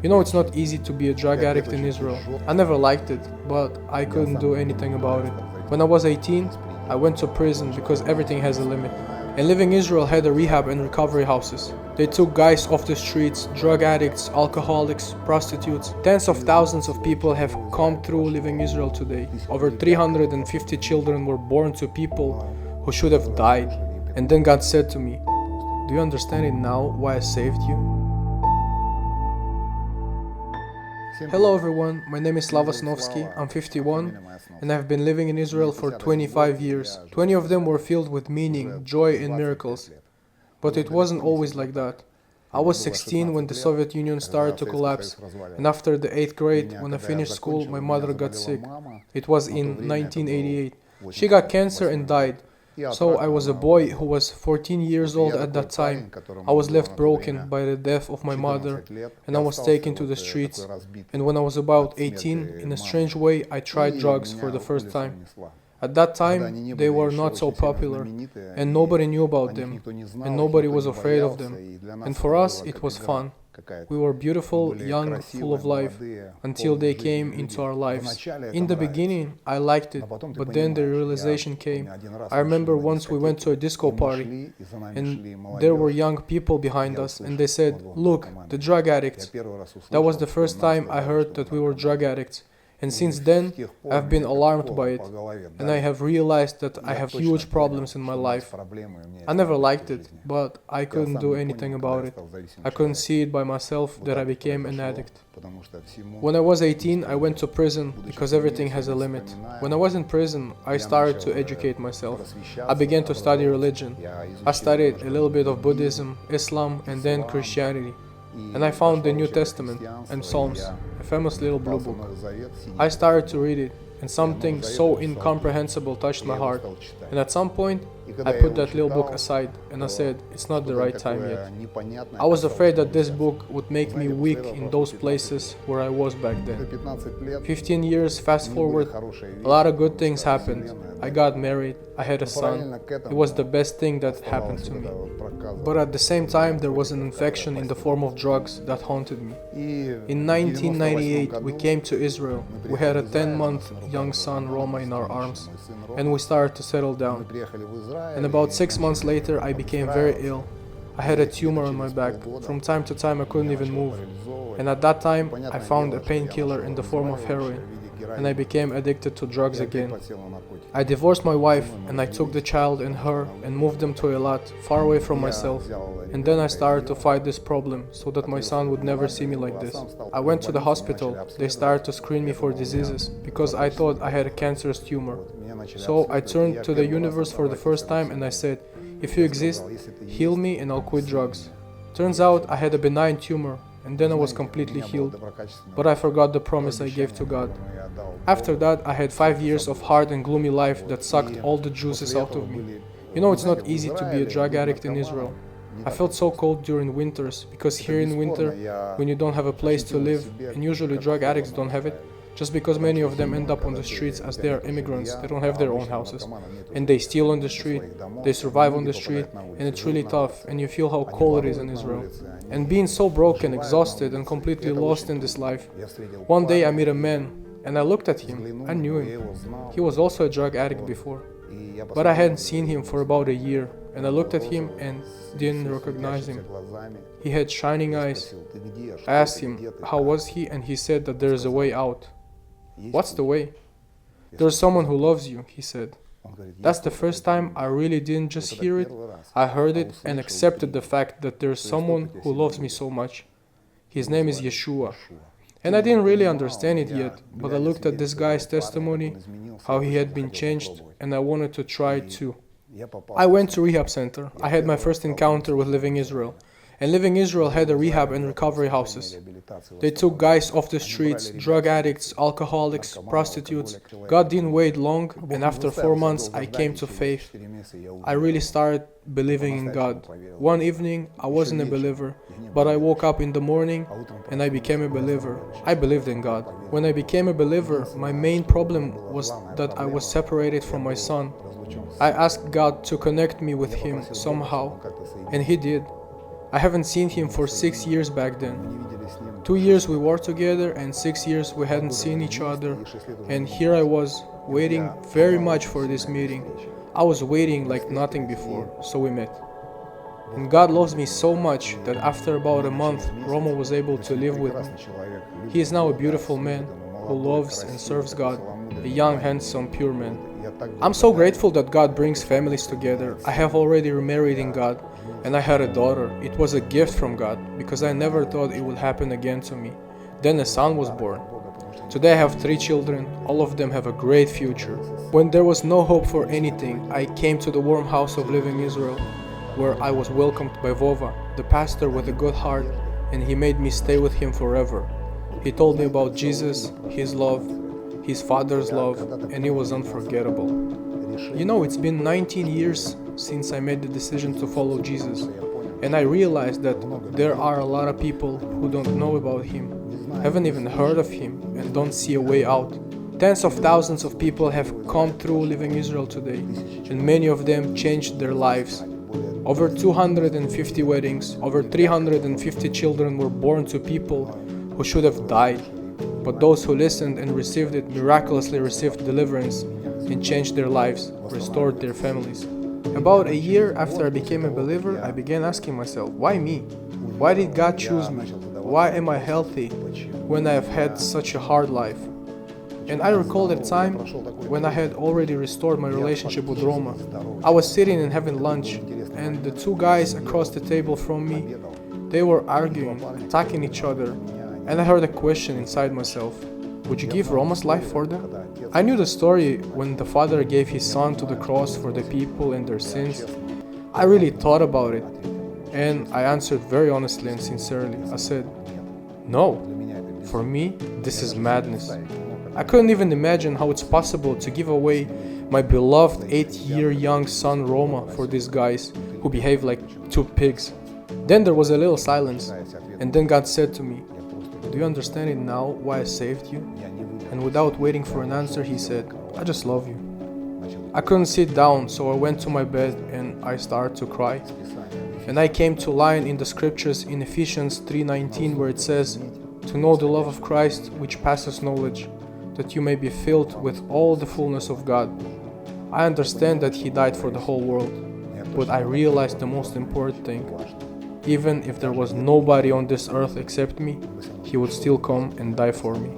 You know, it's not easy to be a drug addict in Israel. I never liked it, but I couldn't do anything about it. When I was 18, I went to prison because everything has a limit. And Living Israel had a rehab and recovery houses. They took guys off the streets, drug addicts, alcoholics, prostitutes. Tens of thousands of people have come through Living Israel today. Over 350 children were born to people who should have died. And then God said to me, "Do you understand it now why I saved you?" Hello everyone, my name is Slava. I'm 51 and I've been living in Israel for 25 years. 20 of them were filled with meaning, joy and miracles. But it wasn't always like that. I was 16 when the Soviet Union started to collapse, and after the 8th grade, when I finished school, my mother got sick. It was in 1988. She got cancer and died. So I was a boy who was 14 years old at that time. I was left broken by the death of my mother, and I was taken to the streets. And when I was about 18, in a strange way, I tried drugs for the first time. At that time, they were not so popular, and nobody knew about them, and nobody was afraid of them. And for us, it was fun. We were beautiful, young, full of life, until they came into our lives. In the beginning, I liked it, but then the realization came. I remember once we went to a disco party, and there were young people behind us, and they said, "Look, the drug addicts." That was the first time I heard that we were drug addicts. And since then, I've been alarmed by it, and I have realized that I have huge problems in my life. I never liked it, but I couldn't do anything about it. I couldn't see it by myself that I became an addict. When I was 18, I went to prison because everything has a limit. When I was in prison, I started to educate myself. I began to study religion. I studied a little bit of Buddhism, Islam, and then Christianity. And I found the New Testament and Psalms, a famous little blue book. I started to read it, and something so incomprehensible touched my heart. And at some point, I put that little book aside, and I said, it's not the right time yet. I was afraid that this book would make me weak in those places where I was back then. 15 years fast forward, a lot of good things happened. I got married, I had a son. It was the best thing that happened to me. But at the same time, there was an infection in the form of drugs that haunted me. In 1998, we came to Israel. We had a 10-month young son, Roma, in our arms, and we started to settle down. And about 6 months later, I became very ill. I had a tumor on my back. From time to time, I couldn't even move. And at that time, I found a painkiller in the form of heroin, and I became addicted to drugs again. I divorced my wife, and I took the child and her and moved them to Eilat, far away from myself. And then I started to fight this problem so that my son would never see me like this. I went to the hospital. They started to screen me for diseases because I thought I had a cancerous tumor. So I turned to the universe for the first time and I said, "If you exist, heal me and I'll quit drugs." Turns out I had a benign tumor, and then I was completely healed. But I forgot the promise I gave to God. After that, I had 5 years of hard and gloomy life that sucked all the juices out of me. You know, it's not easy to be a drug addict in Israel. I felt so cold during winters, because here in winter, when you don't have a place to live, and usually drug addicts don't have it, just because many of them end up on the streets as they are immigrants, they don't have their own houses, and they steal on the street, they survive on the street, and it's really tough, and you feel how cold it is in Israel. And being so broken, exhausted, and completely lost in this life, one day I met a man, and I looked at him. I knew him. He was also a drug addict before, but I hadn't seen him for about a year, and I looked at him and didn't recognize him. He had shining eyes. I asked him, how was he, and he said that there is a way out. What's the way? There's someone who loves you, he said. That's the first time I really didn't just hear it, I heard it and accepted the fact that there's someone who loves me so much. His name is Yeshua. And I didn't really understand it yet, but I looked at this guy's testimony, how he had been changed, and I wanted to try it too. I went to Rehab Center. I had my first encounter with Living Israel. And Living Israel had a rehab and recovery houses. They took guys off the streets, drug addicts, alcoholics, prostitutes. God didn't wait long, and after 4 months I came to faith. I really started believing in God. One evening I wasn't a believer, but I woke up in the morning and I became a believer. I believed in God. When I became a believer, my main problem was that I was separated from my son. I asked God to connect me with him somehow, and he did. I haven't seen him for 6 years back then. 2 years we were together and 6 years we hadn't seen each other, and here I was, waiting very much for this meeting. I was waiting like nothing before, so we met. And God loves me so much that after about a month, Roma was able to live with me. He is now a beautiful man who loves and serves God, a young, handsome, pure man. I'm so grateful that God brings families together. I have already remarried in God, and I had a daughter. It was a gift from God, because I never thought it would happen again to me. Then a son was born. Today I have 3 children. All of them have a great future. When there was no hope for anything, I came to the warm house of Living Israel, where I was welcomed by Vova, the pastor with a good heart, and he made me stay with him forever. He told me about Jesus, his love, his Father's love, and it was unforgettable. You know, it's been 19 years since I made the decision to follow Jesus, and I realized that there are a lot of people who don't know about him, haven't even heard of him, and don't see a way out. Tens of thousands of people have come through Living Israel today, and many of them changed their lives. Over 250 weddings, over 350 children were born to people who should have died. But those who listened and received it miraculously received deliverance and changed their lives, restored their families. About a year after I became a believer, I began asking myself, why me? Why did God choose me? Why am I healthy when I have had such a hard life? And I recall a time when I had already restored my relationship with Roma. I was sitting and having lunch, and the 2 guys across the table from me, they were arguing, attacking each other, and I heard a question inside myself. Would you give Roma's life for them? I knew the story when the Father gave his Son to the cross for the people and their sins. I really thought about it, and I answered very honestly and sincerely. I said, no, for me, this is madness. I couldn't even imagine how it's possible to give away my beloved 8-year young son Roma for these guys who behave like 2 pigs. Then there was a little silence, and then God said to me, do you understand it now why I saved you? And without waiting for an answer, he said, I just love you. I couldn't sit down, so I went to my bed and I started to cry. And I came to a line in the scriptures in Ephesians 3:19 where it says, to know the love of Christ which passes knowledge, that you may be filled with all the fullness of God. I understand that he died for the whole world, but I realized the most important thing. Even if there was nobody on this earth except me, he would still come and die for me.